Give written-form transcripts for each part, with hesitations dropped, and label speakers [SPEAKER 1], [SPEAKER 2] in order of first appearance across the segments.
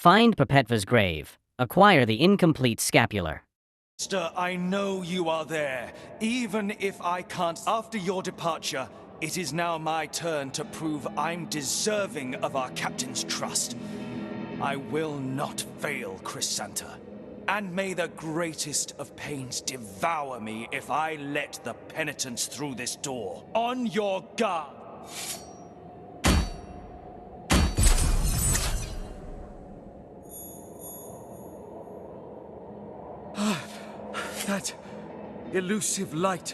[SPEAKER 1] Find Perpetva's grave. Acquire the incomplete scapular.
[SPEAKER 2] Master, I know you are there, even if I can't. After your departure, it is now my turn to prove I'm deserving of our captain's trust. I will not fail, Crisanta. And may the greatest of pains devour me if I let the penitents through this door. On your guard! That elusive light.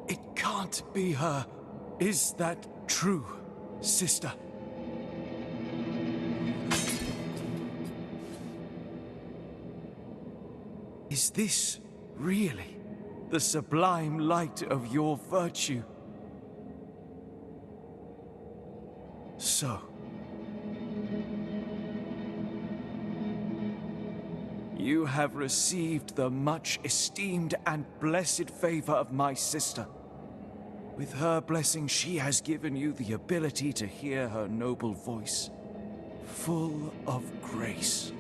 [SPEAKER 2] It can't be her. Is that true, sister? Is this really the sublime light of your virtue? So, you have received the much esteemed and blessed favor of my sister. With her blessing, she has given you the ability to hear her noble voice, full of grace.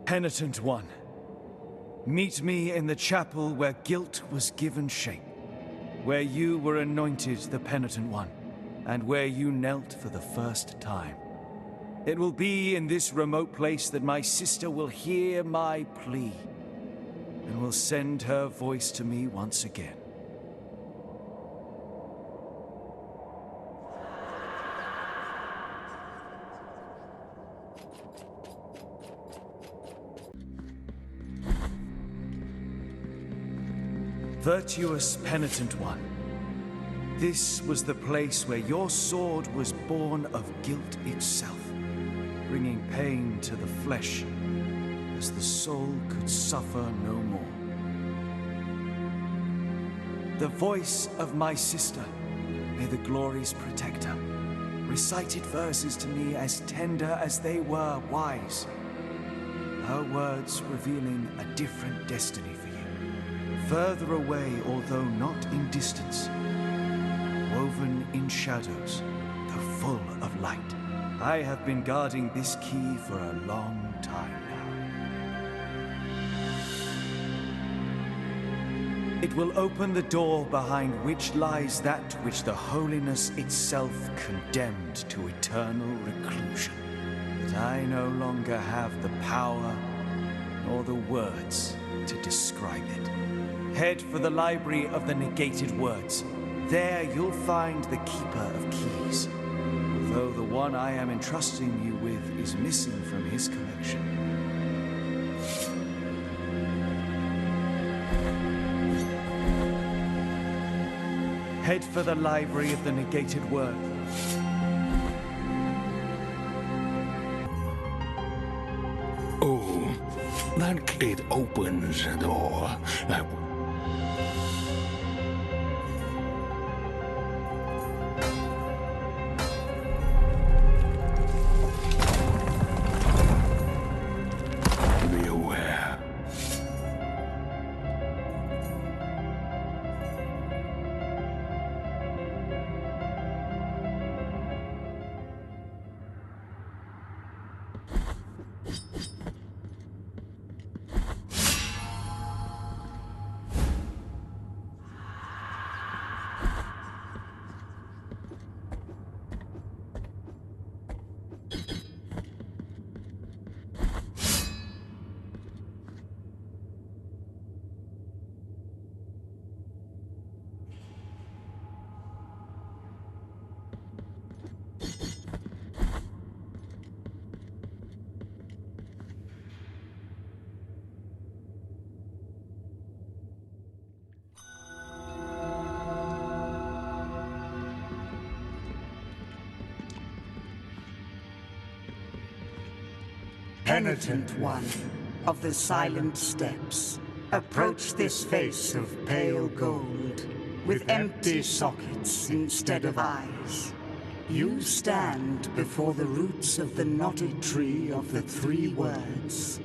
[SPEAKER 2] Penitent One, meet me in the chapel where guilt was given shape, where you were anointed the Penitent One, and where you knelt for the first time. It will be in this remote place that my sister will hear my plea, and will send her voice to me once again. Virtuous Penitent One, this was the place where your sword was born of guilt itself, bringing pain to the flesh, as the soul could suffer no more. The voice of my sister, may the glories protect her, recited verses to me as tender as they were wise, her words revealing a different destiny for you. Further away, although not in distance, woven in shadows, though full of light. I have been guarding this key for a long time now. It will open the door behind which lies that which the holiness itself condemned to eternal reclusion. But I no longer have the power nor the words to describe it. Head for the Library of the Negated Words. There you'll find the Keeper of Keys, although the one I am entrusting you with is missing from his collection. Head for the Library of the Negated Word.
[SPEAKER 3] Oh, that it opens the door. Be aware.
[SPEAKER 4] Penitent One of the Silent Steps, approach this face of pale gold, with empty sockets instead of eyes. You stand before the roots of the knotted tree of the three words,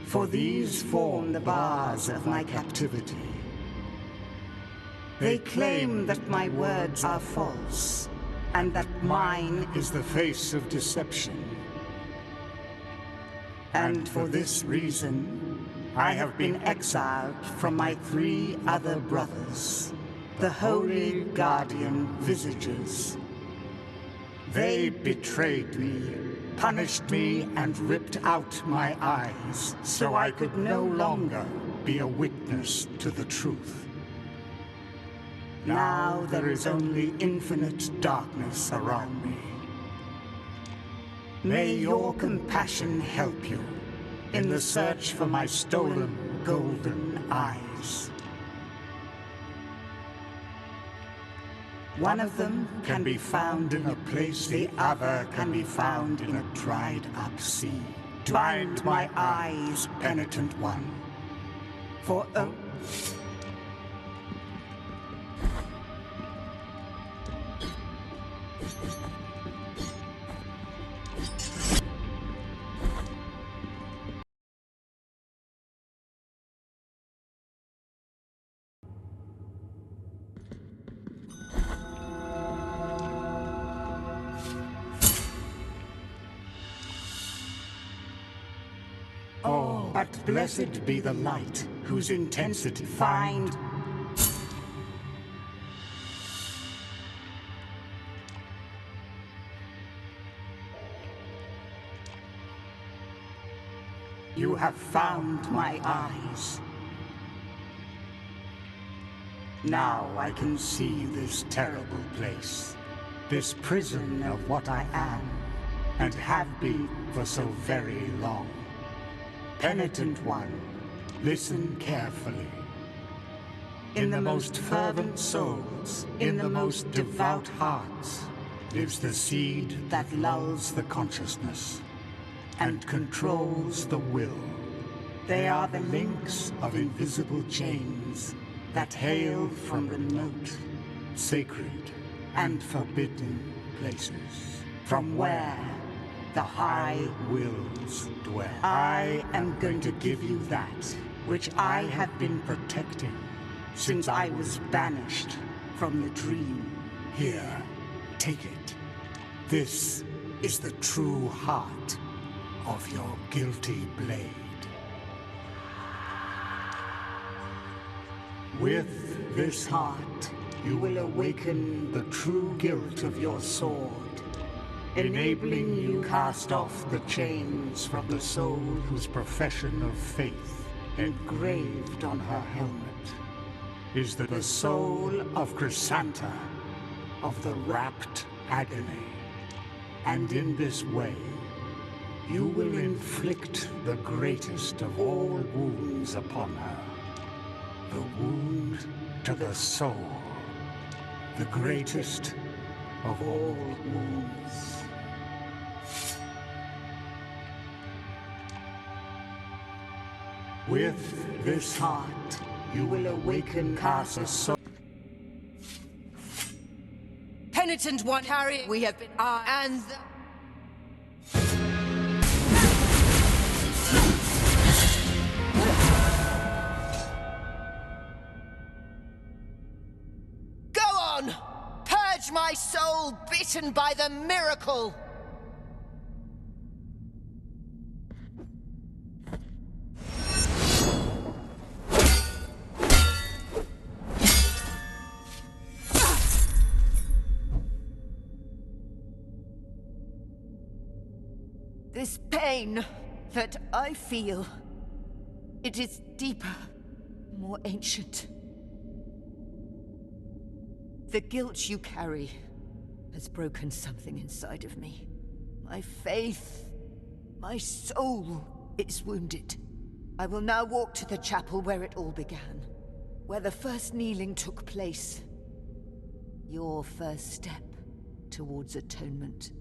[SPEAKER 4] for these form the bars of my captivity. They claim that my words are false, and that mine is the face of deception. And for this reason, I have been exiled from my 3 other brothers, the Holy Guardian Visagers. They betrayed me, punished me, and ripped out my eyes, so I could no longer be a witness to the truth. Now there is only infinite darkness around me. May your compassion help you in the search for my stolen golden eyes. One of them can be found in a place, the other can be found in a dried-up sea. Blind my eyes, penitent one. For oh, but blessed be the light, whose intensity find. You have found my eyes. Now I can see this terrible place, this prison of what I am, and have been for so very long. Penitent one, listen carefully. In the most fervent souls, in the most devout hearts, lives the seed that lulls the consciousness and controls the will. They are the links of invisible chains that hail from remote, sacred, and forbidden places, from where the high wills dwell. I am going to give you that which I have been protecting since I was banished from the dream. Here, take it. This is the true heart of your guilty blade. With this heart, you will awaken the true guilt of your sword, enabling you to cast off the chains from the soul whose profession of faith, engraved on her helmet, is the soul of Crisanta, of the rapt agony. And in this way, you will inflict the greatest of all wounds upon her. The wound to the soul, the greatest of all wounds. With this heart, you will awaken Car's soul.
[SPEAKER 5] Penitent one, carry, we have been and go on! Purge my soul, bitten by the miracle! This pain that I feel, it is deeper, more ancient. The guilt you carry has broken something inside of me. My faith, my soul is wounded. I will now walk to the chapel where it all began, where the first kneeling took place. Your first step towards atonement.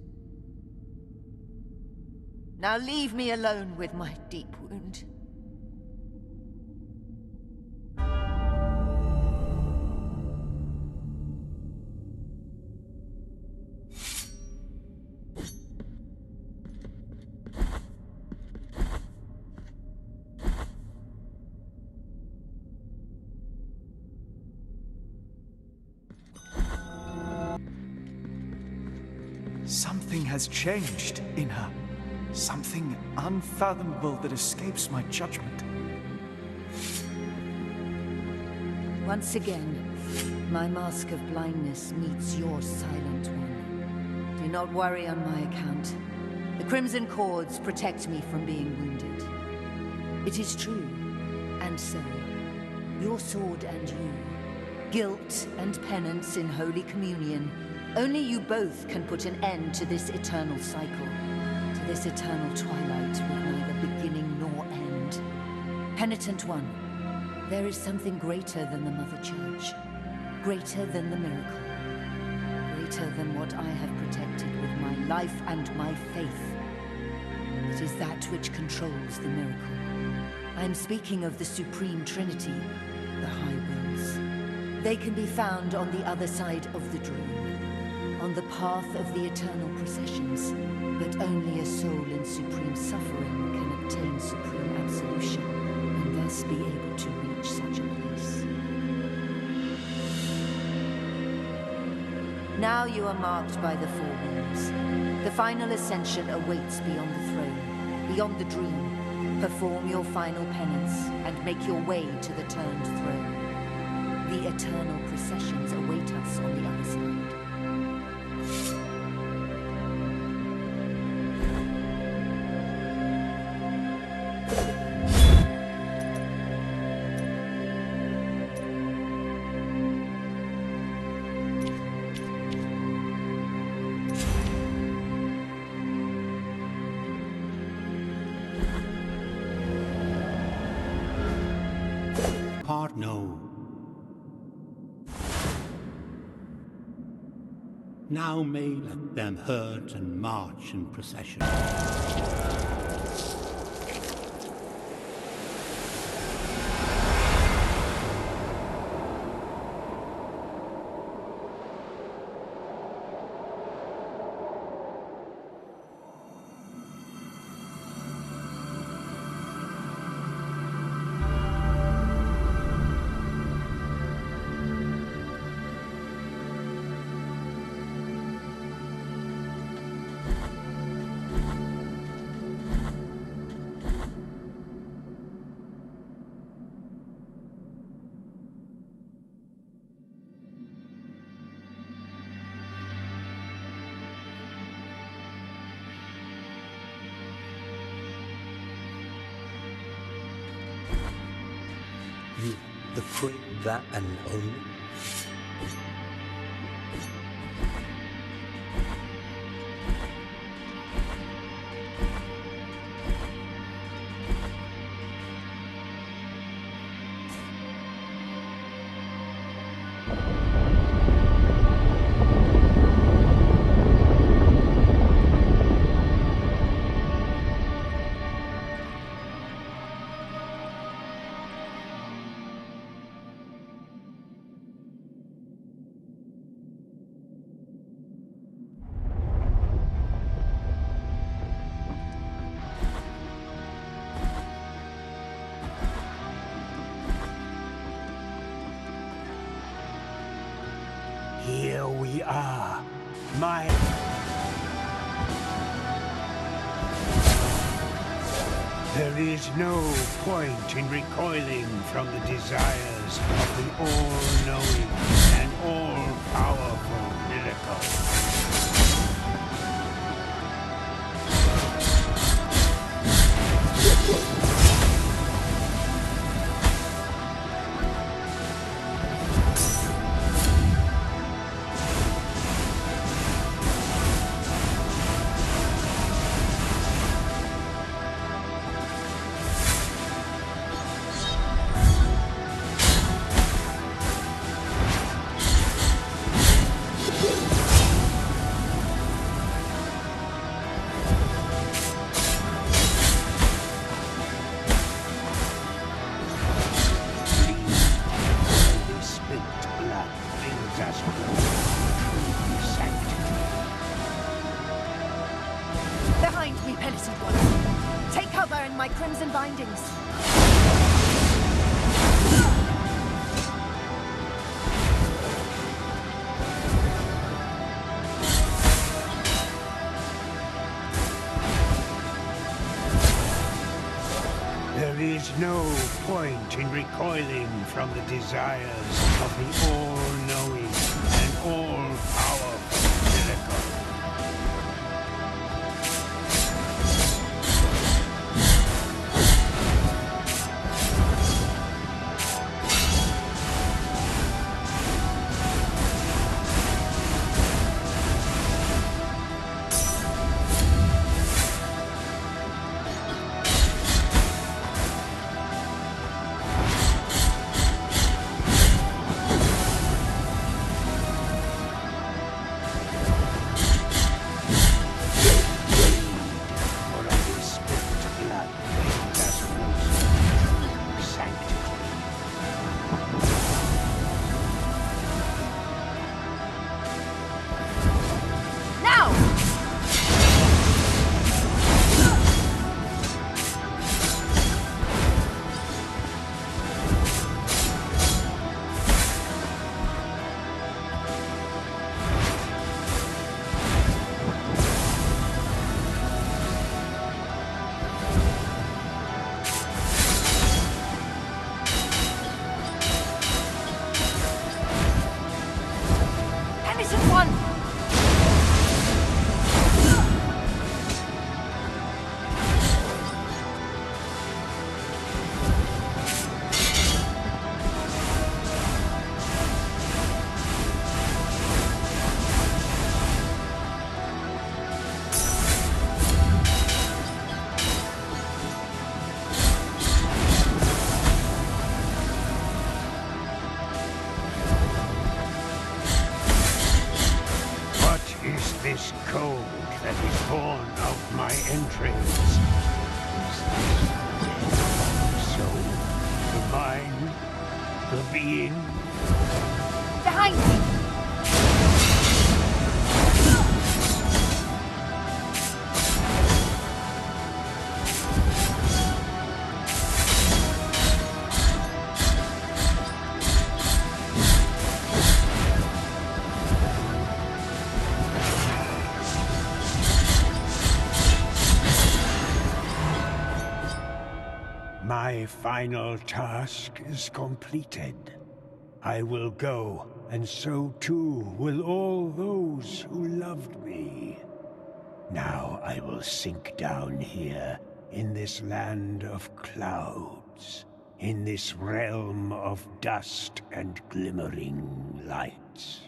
[SPEAKER 5] Now leave me alone with my deep wound.
[SPEAKER 2] Something has changed in her. Something unfathomable that escapes my judgment.
[SPEAKER 5] Once again, my mask of blindness meets your silent one. Do not worry on my account. The crimson cords protect me from being wounded. It is true, and so, your sword and you, guilt and penance in Holy Communion, only you both can put an end to this eternal cycle, to this eternal twilight with neither beginning nor end. Penitent one, there is something greater than the Mother Church, greater than the miracle, greater than what I have protected with my life and my faith. It is that which controls the miracle. I am speaking of the Supreme Trinity, the High Wills. They can be found on the other side of the dream, on the path of the eternal processions, but only a soul in supreme suffering can obtain supreme absolution, and thus be able to reach such a place. Now you are marked by the four winds. The final ascension awaits beyond the throne, beyond the dream. Perform your final penance, and make your way to the turned throne. The eternal processions await us on the other side.
[SPEAKER 3] No. Now may let them hurt and march in procession.
[SPEAKER 6] You, the Perpetva and only?
[SPEAKER 3] Here we are, my... There is no point in recoiling from the desires of the all-knowing and all-powerful miracle.
[SPEAKER 5] Behind me, penitent one. Take cover in my crimson bindings.
[SPEAKER 7] There is no point in recoiling from the desires of the all-knowing and all-powerful miracle. This code that is born of my entrails. Is this the soul, the mind, the being?
[SPEAKER 5] Behind me!
[SPEAKER 7] My final task is completed. I will go, and so too will all those who loved me. Now I will sink down here, in this land of clouds, in this realm of dust and glimmering lights.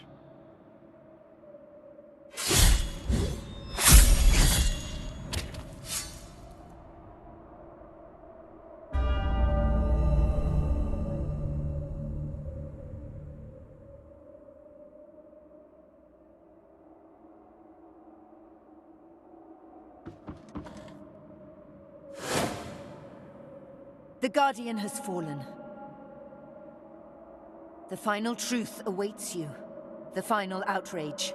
[SPEAKER 5] The Guardian has fallen. The final truth awaits you. The final outrage.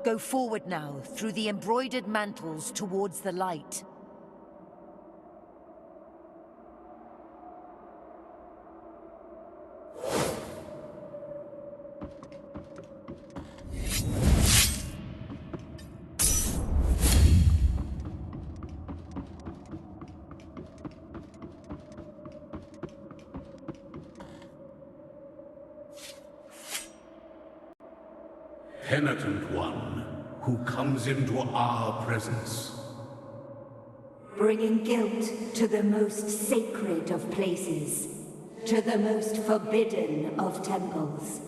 [SPEAKER 5] Go forward now, through the embroidered mantles towards the light.
[SPEAKER 3] Penitent one, who comes into our presence.
[SPEAKER 8] Bringing guilt to the most sacred of places, to the most forbidden of temples.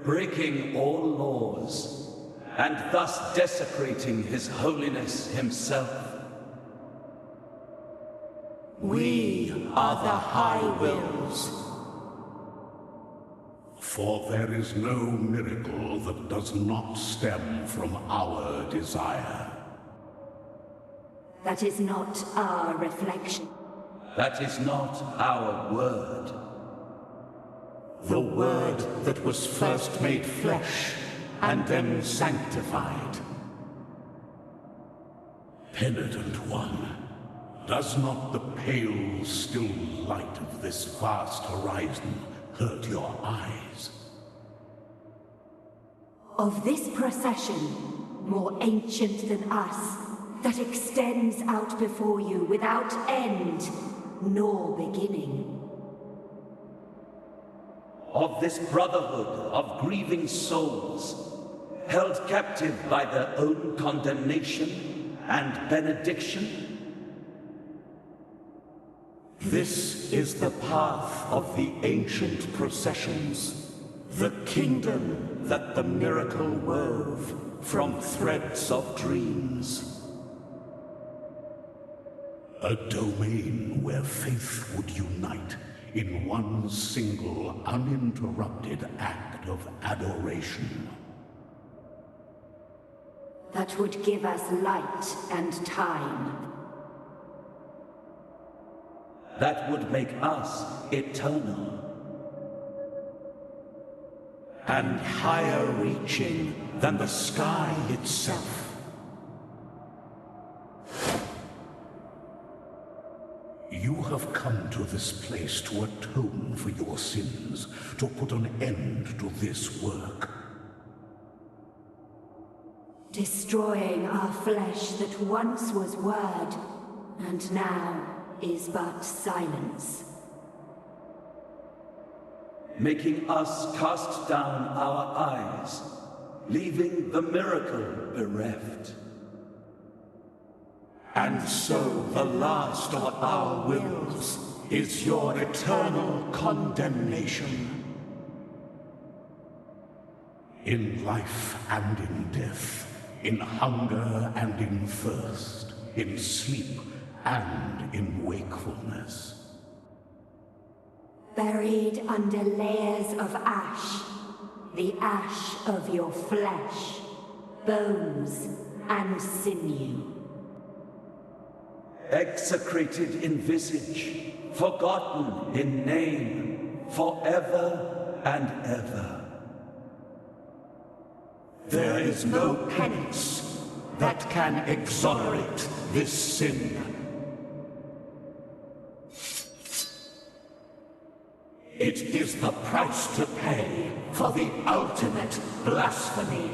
[SPEAKER 9] Breaking all laws, and thus desecrating His Holiness himself.
[SPEAKER 3] We are the High Wills. For there is no miracle that does not stem from our desire.
[SPEAKER 8] That is not our reflection.
[SPEAKER 9] That is not our word.
[SPEAKER 3] The Word that was first made flesh, and then sanctified. Penitent one, does not the pale, still light of this vast horizon hurt your eyes?
[SPEAKER 8] Of this procession, more ancient than us, that extends out before you without end nor beginning.
[SPEAKER 9] Of this brotherhood of grieving souls, held captive by their own condemnation and benediction?
[SPEAKER 3] This is the path of the ancient processions, the kingdom that the miracle wove from threads of dreams. A domain where faith would unite in one single, uninterrupted act of adoration.
[SPEAKER 8] That would give us light and time.
[SPEAKER 9] That would make us eternal.
[SPEAKER 3] And higher reaching than the sky itself. You have come to this place to atone for your sins, to put an end to this work.
[SPEAKER 8] Destroying our flesh that once was word, and now is but silence.
[SPEAKER 9] Making us cast down our eyes, leaving the miracle bereft.
[SPEAKER 3] And so the last of our wills is your eternal condemnation. In life and in death, in hunger and in thirst, in sleep and in wakefulness.
[SPEAKER 8] Buried under layers of ash, the ash of your flesh, bones and sinew.
[SPEAKER 9] Execrated in visage, forgotten in name, forever and ever.
[SPEAKER 3] There is no penance that can exonerate this sin. It is the price to pay for the ultimate blasphemy.